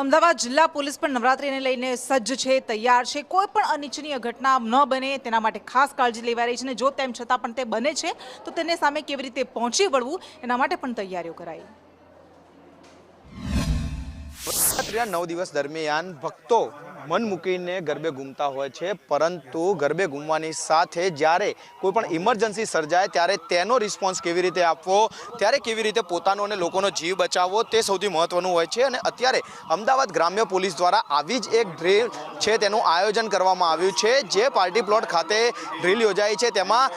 અમદાવાદ જિલ્લા પોલીસ પણ નવરાત્રિને લઈને સજ્જ છે, તૈયાર છે। કોઈ પણ અનિચ્છનીય ઘટના ન બને તેના માટે ખાસ કાળજી લેવાઈ રહી છે અને જો તેમ છતાં પણ તે બને છે તો તેને સામે કેવી રીતે પહોંચી વળવું એના માટે પણ તૈયારીઓ કરાઈ। 9 દિવસ દરમિયાન ભક્તો મન મૂકીને ગરબે ઘૂમતા હોય છે, પરંતુ ગરબે ઘૂમવાની સાથે જ્યારે કોઈ પણ ઇમરજન્સી સર્જાય ત્યારે તેનો રિસ્પોન્સ કેવી રીતે આપવો, ત્યારે કેવી રીતે પોતાનો અને લોકોનો જીવ બચાવવો તે સૌથી મહત્વનું હોય છે। અને અત્યારે અમદાવાદ ગ્રામ્ય પોલીસ દ્વારા આવી જ એક ડ્રીલ છે તેનું આયોજન કરવામાં આવ્યું છે। જે પાર્ટી પ્લોટ ખાતે ડ્રીલ યોજાઈ છે તેમાં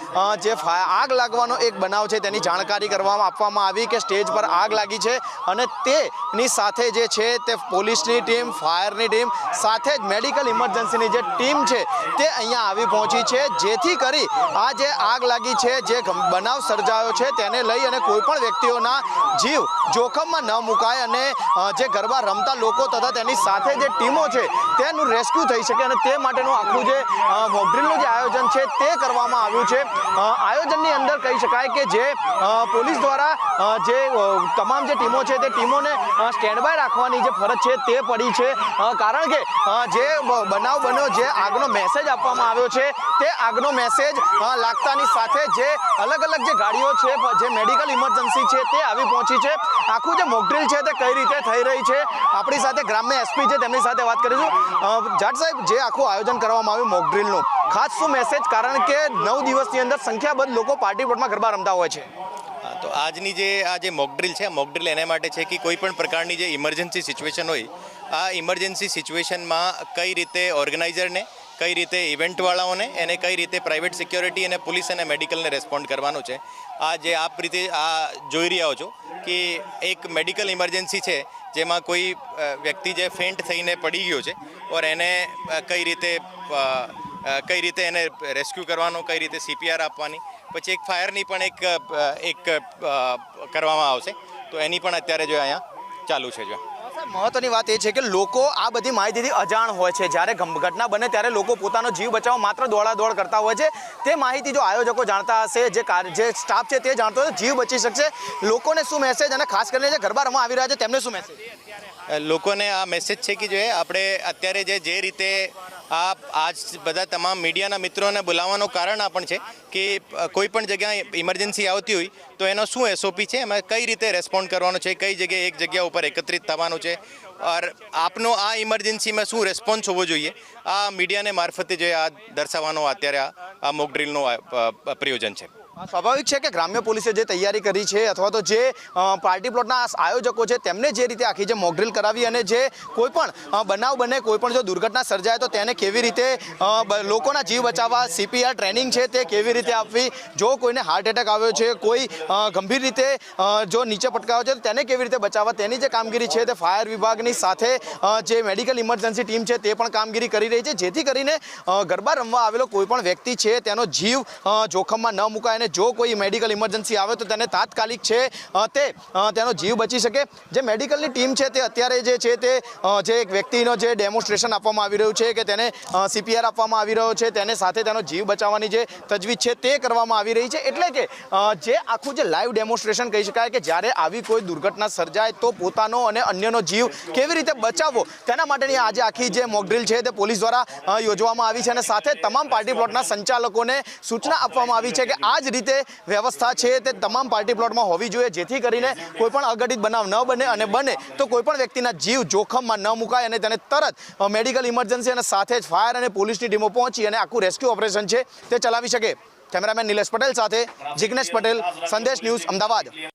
જે આગ લાગવાનો એક બનાવ છે તેની જાણકારી આપવામાં આવી કે સ્ટેજ પર આગ લાગી છે અને તેની સાથે જે છે તે પોલીસની ટીમ, ફાયરની ટીમ સાથે મેડિકલ ઇમરજન્સીની જે ટીમ છે તે અહીંયા આવી પહોંચી છે, જેથી કરી આ જે આગ લાગી છે, જે બનાવ સર્જાયો છે તેને લઈ અને કોઈ પણ વ્યક્તિઓના જીવ જોખમમાં ન મુકાય અને જે ગરબા રમતા લોકો તથા તેની સાથે જે ટીમો છે તેનું રેસ્ક્યુ થઈ શકે અને તે માટેનું આખું જે મોકડ્રીલનું જે આયોજન છે તે કરવામાં આવ્યું છે। આયોજનની અંદર કહી શકાય કે જે પોલીસ દ્વારા જે તમામ જે ટીમો છે તે ટીમોને સ્ટેન્ડ બાય રાખવાની જે ફરજ છે તે પડી છે, કારણ કે જે બનાવ બન્યો, જે આગનો મેસેજ આપવામાં આવ્યો છે તે આગનો મેસેજ લાગતાની સાથે જે અલગ અલગ જે ગાડીઓ છે, જે મેડિકલ ઇમરજન્સી છે તે આવી પહોંચી છે। આખું જે મોકડ્રીલ છે તે કઈ રીતે થઈ રહી છે, આપણી સાથે ગ્રામ્ય એસપી છે તેમની સાથે વાત કરીશું। જાટ સાહેબ, જે આખું આયોજન કરવામાં આવ્યું મોકડ્રીલનું, ખાસ શું મેસેજ, કારણ કે 9 દિવસની અંદર સંખ્યાબંધ લોકો પાર્ટી પ્લોટમાં ગરબા રમતા હોય છે? તો આજની જે મોકડ્રીલ છે, મોકડ્રીલ એના માટે છે કે કોઈ પણ પ્રકારની જે ઇમરજન્સી સિચ્યુએશન હોય, આ ઇમરજન્સી સિચ્યુએશનમાં કઈ રીતે ઓર્ગેનાઇઝરને, કઈ રીતે ઇવેન્ટવાળાઓને અને કઈ રીતે પ્રાઇવેટ સિક્યોરિટી અને પોલીસ અને મેડિકલને રેસ્પોન્ડ કરવાનું છે। આ જે આપ રીતે આ જોઈ રહ્યા છો કે એક મેડિકલ ઇમરજન્સી છે જેમાં કોઈ વ્યક્તિ જે ફેન્ટ થઈને પડી ગયો છે ઓર એને કઈ રીતે એને રેસ્ક્યુ કરવાનો, કઈ રીતે CPR આપવાની, પછી એક ફાયરની પણ એક કરવામાં આવશે, તો એની પણ અત્યારે જો અહીંયા ચાલુ છે। જો મહત્વની વાત એ છે કે લોકો આ બધી માહિતીથી અજાણ હોય છે, જ્યારે ઘટના બને ત્યારે લોકો પોતાનો જીવ બચાવવા માત્ર દોડાદોડ કરતા હોય છે। તે માહિતી જો આયોજકો જાણતા હશે, જે સ્ટાફ છે તે જાણતો હશે, જીવ બચી શકશે। લોકોને શું મેસેજ, અને ખાસ કરીને જે ગરબા રમવા આવી રહ્યા છે તેમને શું મેસેજ? લોકોને આ મેસેજ છે કે જોઈએ આપણે અત્યારે જે રીતે આજ બધા તમામ મીડિયાના મિત્રોને બોલાવવાનું કારણ આ પણ છે કે કોઈ પણ જગ્યાએ ઇમરજન્સી આવતી હોય તો એનો શું SOP છે, એમાં કઈ રીતે રેસ્પોન્ડ કરવાનો છે, કઈ જગ્યાએ એક જગ્યા ઉપર એકત્રિત થવાનું છે, ઓર આપનો આ ઇમરજન્સીમાં શું રેસ્પોન્સ હોવો જોઈએ, આ મીડિયાને મારફતે જે આ દર્શાવવાનો અત્યારે આ મોકડ્રીલનું પ્રયોજન છે। સ્વાભાવિક છે કે ગ્રામ્ય પોલીસે જે તૈયારી કરી છે અથવા તો જે પાર્ટી પ્લોટના આયોજકો છે તેમને જે રીતે આખી જે મોકડ્રીલ કરાવી અને જે કોઈ પણ બનાવ બને, કોઈ પણ જો દુર્ઘટના સર્જાય તો તેને કેવી રીતે લોકોના જીવ બચાવવા, CPR ટ્રેનિંગ છે તે કેવી રીતે આપવી, જો કોઈને હાર્ટ એટેક આવ્યો છે, કોઈ ગંભીર રીતે જો નીચે પટકાવ્યો છે તો તેને કેવી રીતે બચાવવા, તેની જે કામગીરી છે તે ફાયર વિભાગની સાથે જે મેડિકલ ઇમરજન્સી ટીમ છે તે પણ કામગીરી કરી રહી છે, જેથી કરીને ગરબા રમવા આવેલો કોઈ પણ વ્યક્તિ છે તેનો જીવ જોખમમાં ન મુકાય। જો કોઈ મેડિકલ ઇમરજન્સી આવે તો તેને તાત્કાલિક છે તેનો જીવ બચી શકે। જે મેડિકલની ટીમ છે તે અત્યારે જે છે તે જે એક વ્યક્તિનો જે ડેમોન્સ્ટ્રેશન આપવામાં આવી રહ્યું છે કે તેને CPR આપવામાં આવી રહ્યો છે, તેને સાથે તેનો જીવ બચાવવાની જે તજવીજ છે તે કરવામાં આવી રહી છે। એટલે કે જે આખું જે લાઈવ ડેમોન્સ્ટ્રેશન કહી શકાય કે જ્યારે આવી કોઈ દુર્ઘટના સર્જાય તો પોતાનો અને અન્યનો જીવ કેવી રીતે બચાવવો તેના માટેની આજે આખી જે મોકડ્રીલ છે તે પોલીસ દ્વારા યોજવામાં આવી છે અને સાથે તમામ પાર્ટી પ્લોટના સંચાલકોને સૂચના આપવામાં આવી છે કે આ જ રીતે વ્યવસ્થા છે તે તમામ પાર્ટી પ્લોટમાં હોવી જોઈએ, જેથી કરીને કોઈ પણ અઘટિત બનાવ ન બને અને બને તો કોઈ પણ વ્યક્તિના જીવ જોખમમાં ન મુકાય અને તેને તરત મેડિકલ ઇમરજન્સી અને સાથે જ ફાયર અને પોલીસની ટીમો પહોંચી અને આખું રેસ્ક્યુ ઓપરેશન છે તે ચલાવી શકે। કેમેરામેન નિલેશ પટેલ સાથે જિગ્નેશ પટેલ, સંદેશ ન્યૂઝ, અમદાવાદ।